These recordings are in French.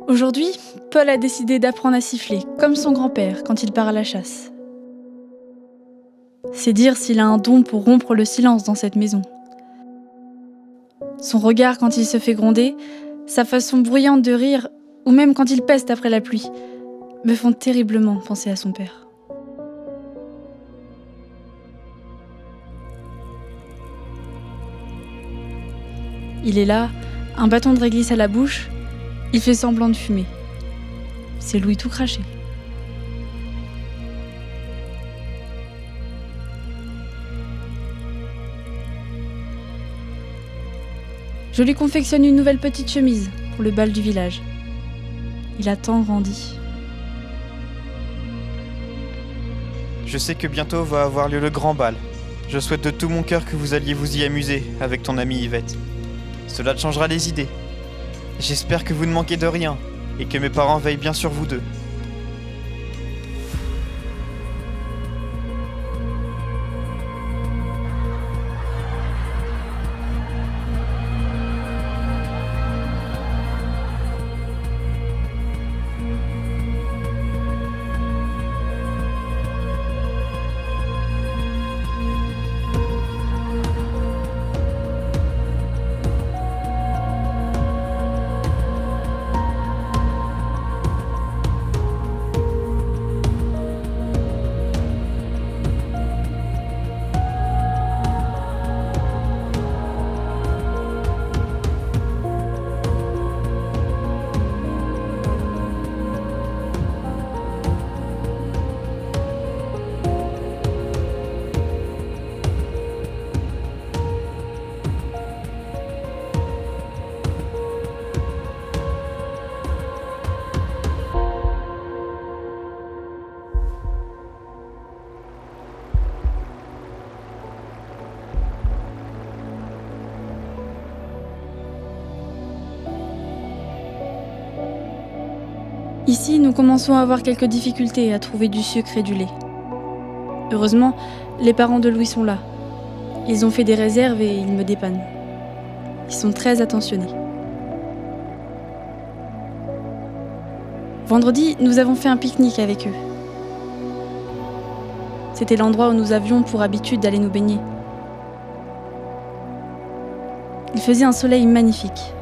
Aujourd'hui, Paul a décidé d'apprendre à siffler, comme son grand-père quand il part à la chasse. C'est dire s'il a un don pour rompre le silence dans cette maison. Son regard quand il se fait gronder, sa façon bruyante de rire, ou même quand il peste après la pluie, me font terriblement penser à son père. Il est là, un bâton de réglisse à la bouche, il fait semblant de fumer. C'est Louis tout craché. Je lui confectionne une nouvelle petite chemise pour le bal du village. Il a tant grandi. Je sais que bientôt va avoir lieu le grand bal. Je souhaite de tout mon cœur que vous alliez vous y amuser avec ton amie Yvette. Cela te changera les idées. J'espère que vous ne manquez de rien et que mes parents veillent bien sur vous deux. Ici, nous commençons à avoir quelques difficultés à trouver du sucre et du lait. Heureusement, les parents de Louis sont là. Ils ont fait des réserves et ils me dépannent. Ils sont très attentionnés. Vendredi, nous avons fait un pique-nique avec eux. C'était l'endroit où nous avions pour habitude d'aller nous baigner. Il faisait un soleil magnifique.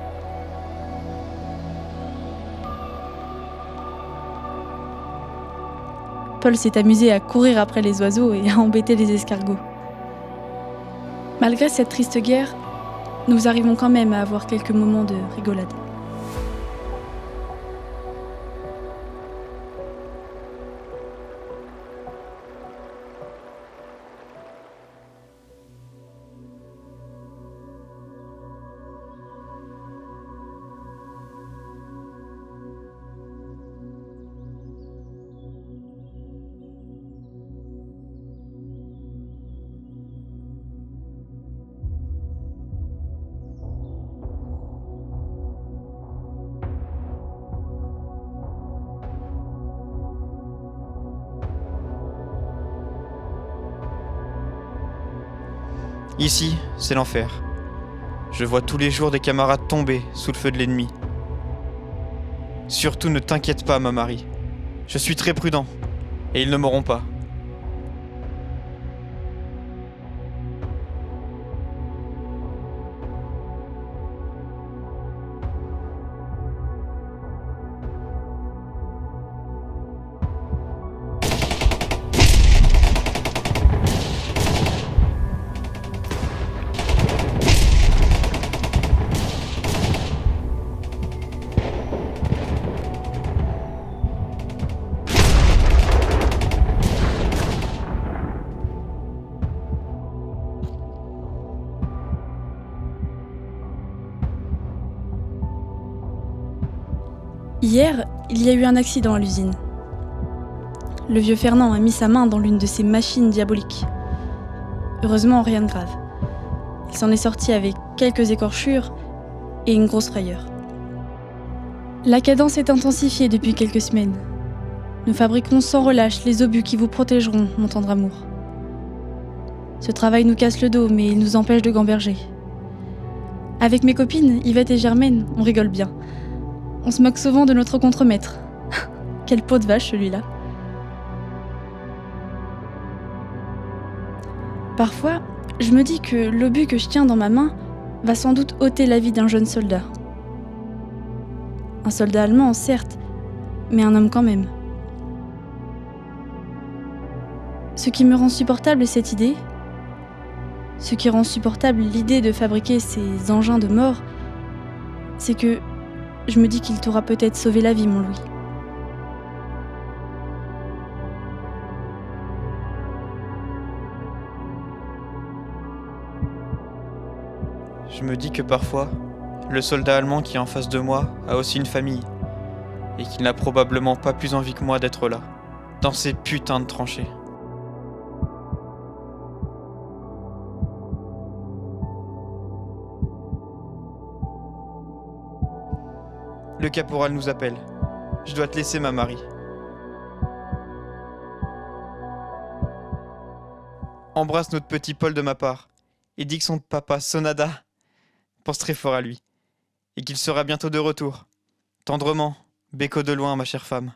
Paul s'est amusé à courir après les oiseaux et à embêter les escargots. Malgré cette triste guerre, nous arrivons quand même à avoir quelques moments de rigolade. Ici, c'est l'enfer. Je vois tous les jours des camarades tomber sous le feu de l'ennemi. Surtout ne t'inquiète pas, ma Marie. Je suis très prudent, et ils ne m'auront pas. Hier, il y a eu un accident à l'usine. Le vieux Fernand a mis sa main dans l'une de ces machines diaboliques. Heureusement, rien de grave. Il s'en est sorti avec quelques écorchures et une grosse frayeur. La cadence est intensifiée depuis quelques semaines. Nous fabriquons sans relâche les obus qui vous protégeront, mon tendre amour. Ce travail nous casse le dos, mais il nous empêche de gamberger. Avec mes copines, Yvette et Germaine, on rigole bien. On se moque souvent de notre contremaître. Quelle peau de vache celui-là. Parfois, je me dis que l'obus que je tiens dans ma main va sans doute ôter la vie d'un jeune soldat. Un soldat allemand, certes, mais un homme quand même. Ce qui me rend supportable cette idée, ce qui rend supportable l'idée de fabriquer ces engins de mort, c'est que je me dis qu'il t'aura peut-être sauvé la vie, mon Louis. Je me dis que parfois, le soldat allemand qui est en face de moi a aussi une famille, et qu'il n'a probablement pas plus envie que moi d'être là, dans ces putains de tranchées. Le caporal nous appelle. Je dois te laisser, ma Marie. Embrasse notre petit Paul de ma part, et dis que son papa, Sonada, pense très fort à lui, et qu'il sera bientôt de retour. Tendrement, Béco de loin, ma chère femme.